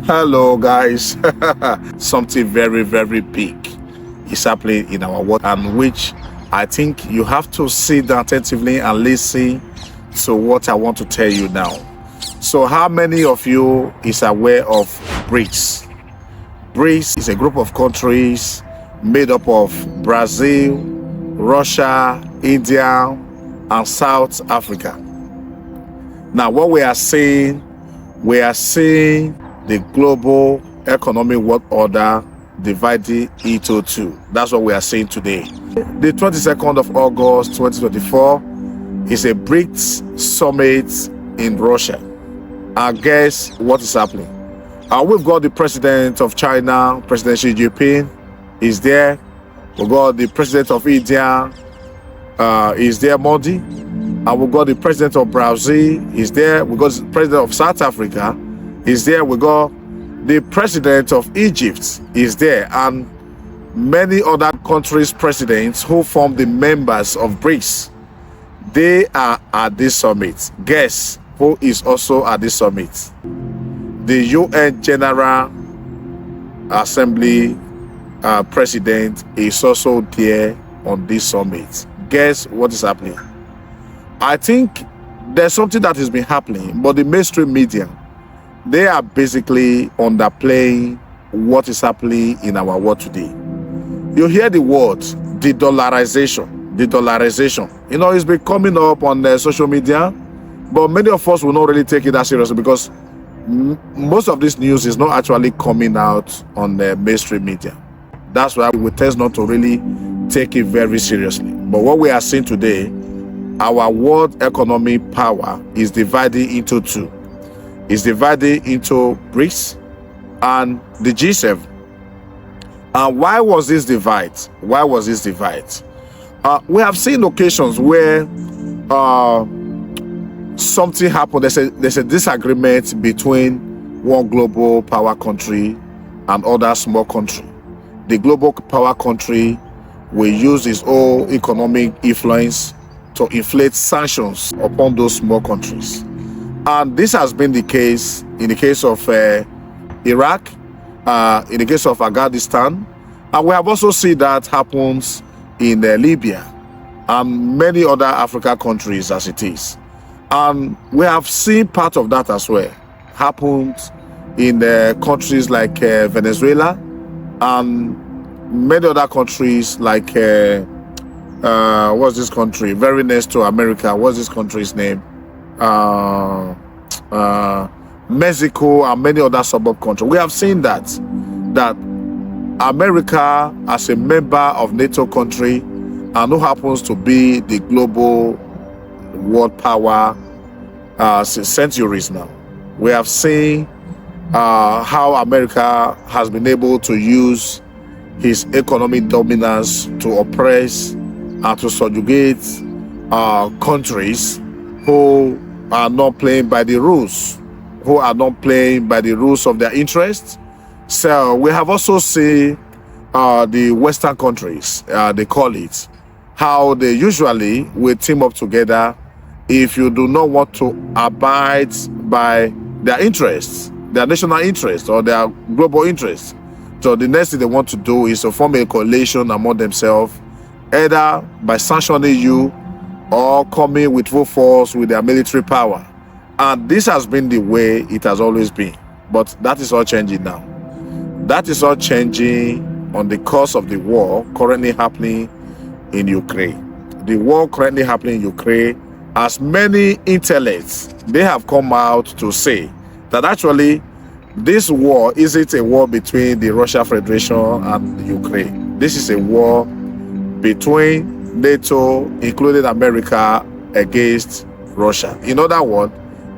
Hello, guys. Something very, very big is happening in our world, and which I think you have to sit down attentively and listen to what I want to tell you now. So, how many of you is aware of Brics? Brics is a group of countries made up of Brazil, Russia, India, and South Africa. Now, what we are seeing the global economic world order divided into two. That's what we are seeing today. The 22nd of August 2024 is a Brics summit in Russia. And guess what is happening? We've got the president of China, President Xi Jinping, is there. We've got the president of India, is there, Modi. And we've got the president of Brazil, is there. We've got the president of South Africa, is there. We got the president of Egypt is there, and many other countries' presidents who form the members of Brics. They are at this summit. Guess who is also at this summit? The UN General Assembly president is also there on this summit. Guess what is happening? I think there's something that has been happening, but the mainstream media, they are basically underplaying what is happening in our world today. You hear the word de-dollarization. You know, it's been coming up on the social media, but many of us will not really take it that seriously because most of this news is not actually coming out on the mainstream media. That's why we tend not to really take it very seriously. But what we are seeing today, our world economic power is divided into two. It's divided into Brics and the G7. And why was this divide? We have seen occasions where something happened. There's a disagreement between one global power country and other small country. The global power country will use its own economic influence to inflict sanctions upon those small countries. And this has been the case in the case of Iraq, in the case of Afghanistan, and we have also seen that happens in Libya and many other African countries as it is. And we have seen part of that as well happened in countries like Venezuela and many other countries like what's this country very next to America? What's this country's name? Mexico and many other suburb countries. We have seen that America, as a member of NATO country and who happens to be the global world power since centuries now, we have seen how America has been able to use his economic dominance to oppress and to subjugate countries who are not playing by the rules, of their interests. So we have also seen the Western countries, they call it, how they usually will team up together if you do not want to abide by their interests, their national interests or their global interests. So the next thing they want to do is to form a coalition among themselves, either by sanctioning you or coming with full force with their military power. And this has been the way it has always been. But that is all changing now. That is all changing on the course of the war currently happening in Ukraine. The war currently happening in Ukraine, as many intellects, they have come out to say that actually this war isn't a war between the Russian Federation and Ukraine. This is a war between NATO, including America, against Russia. In other words,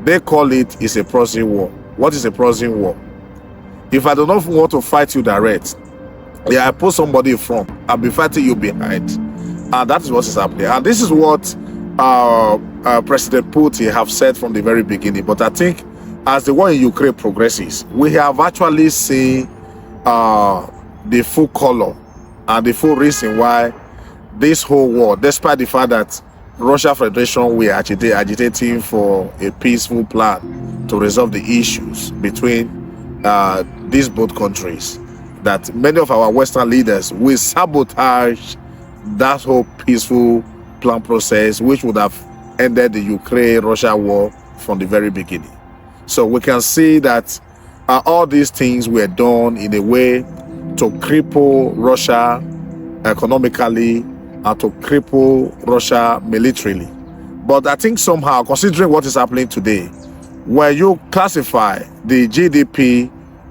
they call it is a proxy war. What is a proxy war? If I do not want to fight you direct, I put somebody in front, I'll be fighting you behind. And that is what is happening. And this is what President Putin have said from the very beginning. But I think as the war in Ukraine progresses, we have actually seen the full color and the full reason why this whole war, despite the fact that Russia Federation were agitating for a peaceful plan to resolve the issues between these both countries, that many of our Western leaders will sabotage that whole peaceful plan process, which would have ended the Ukraine-Russia war from the very beginning. So we can see that all these things were done in a way to cripple Russia economically and to cripple Russia militarily. But I think somehow, considering what is happening today, when you classify the GDP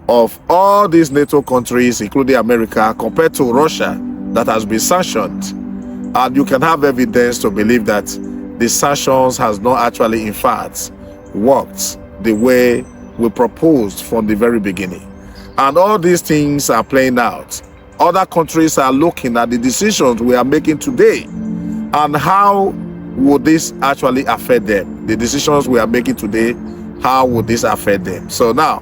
of all these NATO countries, including America, compared to Russia that has been sanctioned, and you can have evidence to believe that the sanctions has not actually, in fact, worked the way we proposed from the very beginning. And all these things are playing out. Other countries are looking at the decisions we are making today and how would this actually affect them. The decisions we are making today, how would this affect them? So now,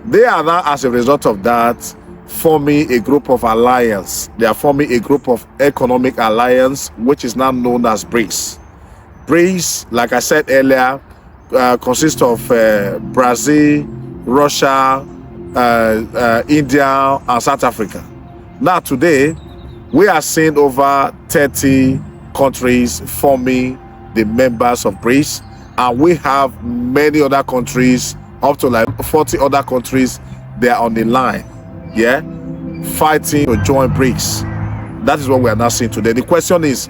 they are now, as a result of that, forming a group of alliance. They are forming a group of economic alliance, which is now known as Brics. Brics, like I said earlier, consists of Brazil, Russia, India, and South Africa. Now today, we are seeing over 30 countries forming the members of Brics, and we have many other countries, up to like 40 other countries, they are on the line, yeah, fighting to join Brics. That is what we are now seeing today. The question is,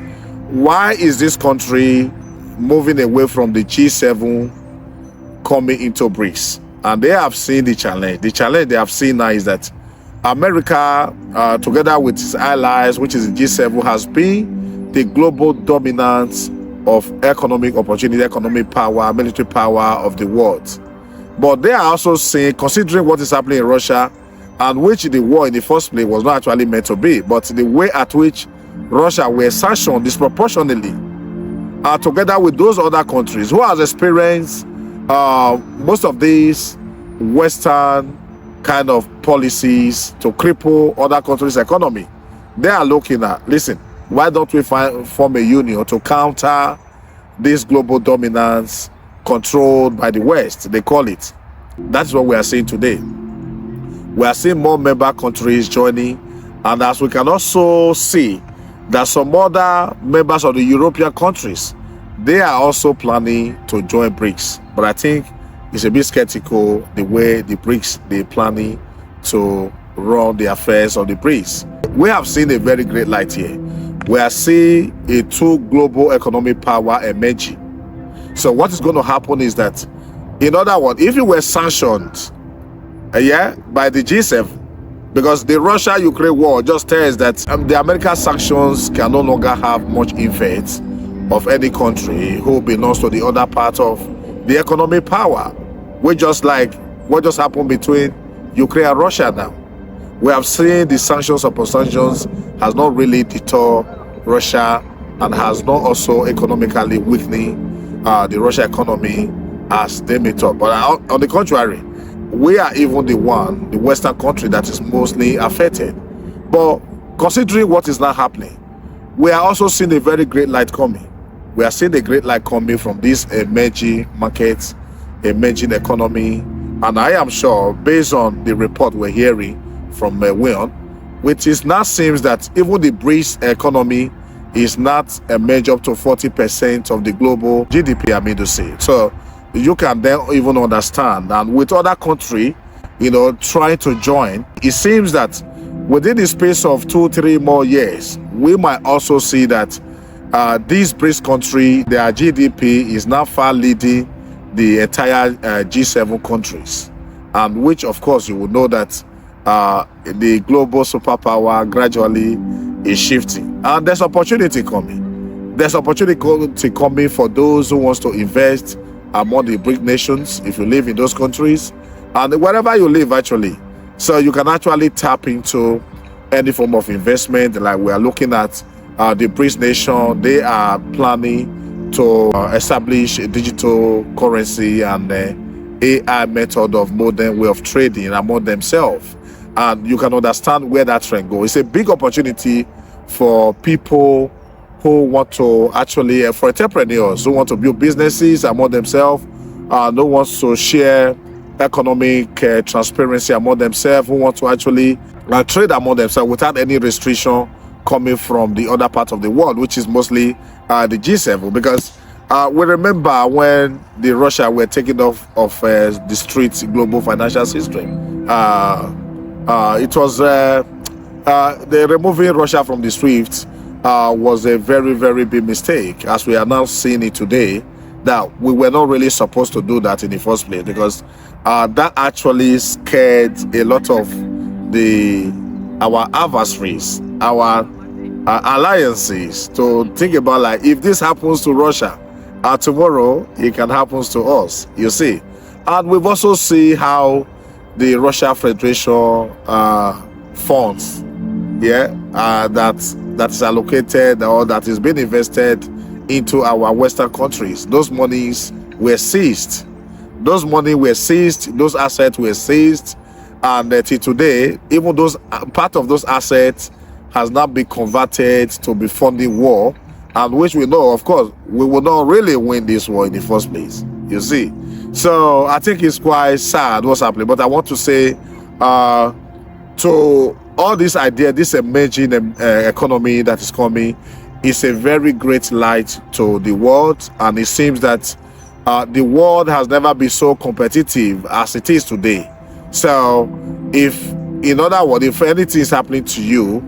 why is this country moving away from the G7 coming into Brics? And they have seen the challenge. The challenge they have seen now is that America, together with its allies, which is the G7, has been the global dominance of economic opportunity, economic power, military power of the world. But they are also saying, considering what is happening in Russia, and which the war in the first place was not actually meant to be, but the way at which Russia were sanctioned disproportionately, together with those other countries who has experienced most of these Western kind of policies to cripple other countries' economy, they are looking at, listen, why don't we form a union to counter this global dominance controlled by the West, they call it. That's what we are seeing today. We are seeing more member countries joining, and as we can also see that some other members of the European countries, they are also planning to join Brics. But I think it's a bit skeptical the way the Brics, they're planning to run the affairs of the Brics. We have seen a very great light here. We are seeing a two global economic power emerging. So what is going to happen is that, in other words, if you were sanctioned by the G7, because the Russia-Ukraine war just tells that the American sanctions can no longer have much effect of any country who belongs to the other part of the economic power. We just like what just happened between Ukraine and Russia now. We have seen the sanctions upon sanctions has not really deterred Russia and has not also economically weakening the Russian economy as they may talk. But on the contrary, we are even the Western country that is mostly affected. But considering what is now happening, we are also seeing a very great light coming. We are seeing a great light coming from these emerging markets, emerging economy. And I am sure, based on the report we're hearing from Wion, which is now seems that even the Brics economy is not a measure up to 40% of the global GDP, I mean to say. So you can then even understand, and with other countries, trying to join, it seems that within the space of 2-3 more years, we might also see that these Brics countries, their GDP is now far leading the entire G7 countries, and which of course you would know that the global superpower gradually is shifting, and there's opportunity coming. There's opportunity coming for those who wants to invest among the BRIC nations, if you live in those countries, and wherever you live actually. So you can actually tap into any form of investment. Like we are looking at the BRICS nation, they are planning to establish a digital currency and AI method of modern way of trading among themselves. And you can understand where that trend goes. It's a big opportunity for people who want to actually, for entrepreneurs who want to build businesses among themselves, no wants to share economic transparency among themselves, who want to actually trade among themselves without any restriction coming from the other part of the world, which is mostly the G7. Because we remember when the Russia were taken off of the streets global financial system. It was the removing Russia from the SWIFT was a very, very big mistake, as we are now seeing it today, that we were not really supposed to do that in the first place, because that actually scared a lot of our adversaries, our alliances, to think about, like, if this happens to Russia tomorrow, it can happen to us, you see. And we've also seen how the Russia Federation funds, that is allocated or that is being invested into our Western countries, those monies were seized. Those assets were seized, and till today, even those part of those assets has not been converted to be funding war, and which we know, of course, we will not really win this war in the first place, you see. So I think it's quite sad what's happening. But I want to say to all this idea, this emerging economy that is coming, is a very great light to the world, and it seems that the world has never been so competitive as it is today. So in other words, if anything is happening to you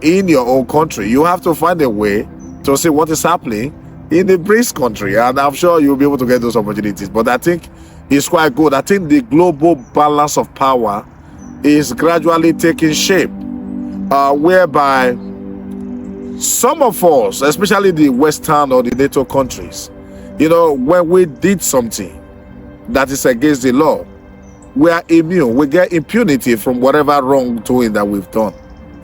in your own country, you have to find a way to see what is happening in the Brics country, and I'm sure you'll be able to get those opportunities. But I think it's quite good. I think the global balance of power is gradually taking shape, whereby some of us, especially the Western or the NATO countries, when we did something that is against the law, we are immune. We get impunity from whatever wrongdoing that we've done,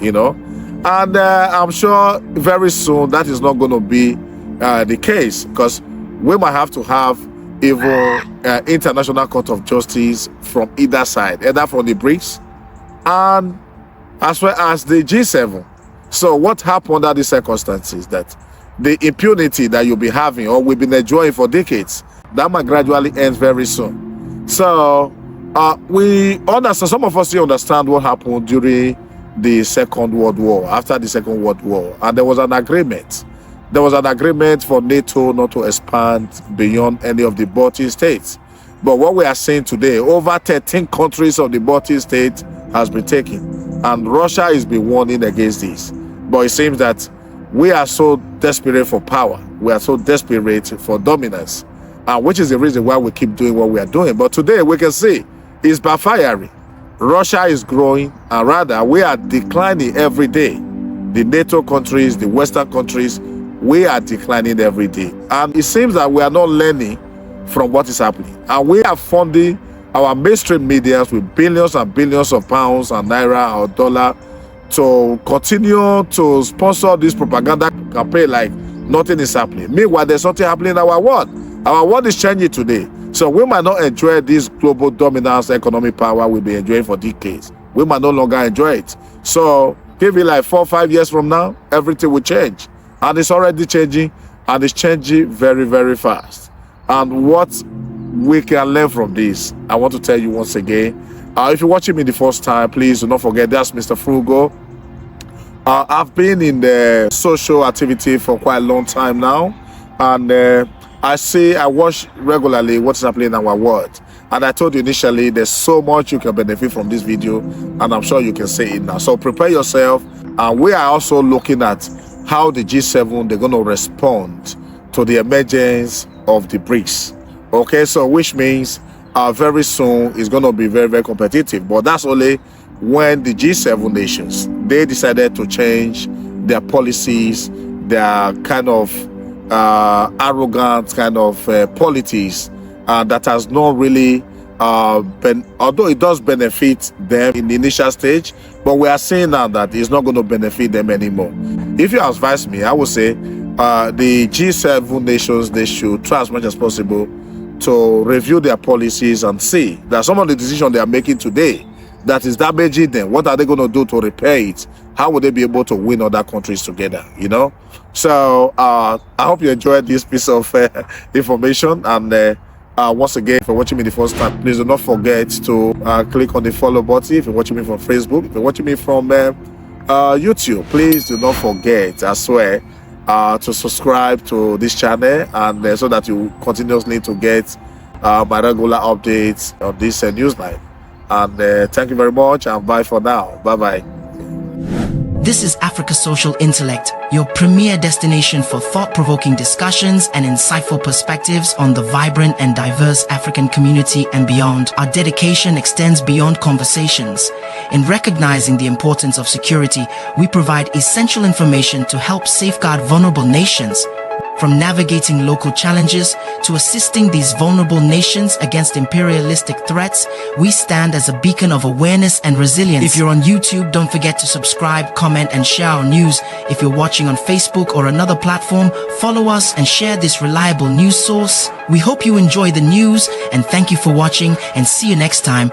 And I'm sure very soon that is not going to be the case, because we might have to have even international court of justice from either side, either from the Brics and as well as the G7. So what happened under these circumstances, that the impunity that you'll be having or we've been enjoying for decades, that might gradually end very soon. So we understand, some of us still understand what happened during the Second World War, after the Second World War, and there was an agreement. There was an agreement for NATO not to expand beyond any of the Baltic states. But what we are seeing today, over 13 countries of the Baltic states has been taken, and Russia is been warning against this. But it seems that we are so desperate for power, we are so desperate for dominance, which is the reason why we keep doing what we are doing. But today we can see it's backfiring. Russia is growing, and rather we are declining every day. The NATO countries, the Western countries, we are declining every day. And it seems that we are not learning from what is happening. And we are funding our mainstream media with billions and billions of pounds and naira or dollar to continue to sponsor this propaganda campaign like nothing is happening. Meanwhile, there's something happening in our world. Our world is changing today. So we might not enjoy this global dominance economic power we've been enjoying for decades. We might no longer enjoy it. So give it like 4 or 5 years from now, everything will change. And it's already changing, and it's changing very, very fast. And what we can learn from this, I want to tell you once again, if you're watching me the first time, please do not forget, that's Mr. Frugal. I've been in the social activity for quite a long time now, and I watch regularly what's happening in our world. And I told you initially, there's so much you can benefit from this video, and I'm sure you can say it now. So prepare yourself. And we are also looking at how the G7, they're going to respond to the emergence of the Brics. Okay, so which means very soon it's going to be very, very competitive. But that's only when the G7 nations, they decided to change their policies, their kind of arrogant kind of policies that has not really although it does benefit them in the initial stage, but we are seeing now that it's not going to benefit them anymore. If you advise me, I would say the G7 nations, they should try as much as possible to review their policies and see that some of the decisions they are making today that is damaging them, what are they going to do to repair it? How would they be able to win other countries together, So I hope you enjoyed this piece of information, and Once again, if you're watching me the first time, please do not forget to click on the follow button. If you're watching me from Facebook, if you're watching me from YouTube, please do not forget as well to subscribe to this channel, and so that you continuously to get my regular updates on this newsline. And thank you very much, and bye for now. Bye-bye. This is Africa Social Intellect, your premier destination for thought-provoking discussions and insightful perspectives on the vibrant and diverse African community and beyond. Our dedication extends beyond conversations. In recognizing the importance of security, we provide essential information to help safeguard vulnerable nations. From navigating local challenges to assisting these vulnerable nations against imperialistic threats, we stand as a beacon of awareness and resilience. If you're on YouTube, don't forget to subscribe, comment, and share our news. If you're watching on Facebook or another platform, follow us and share this reliable news source. We hope you enjoy the news, and thank you for watching, and see you next time.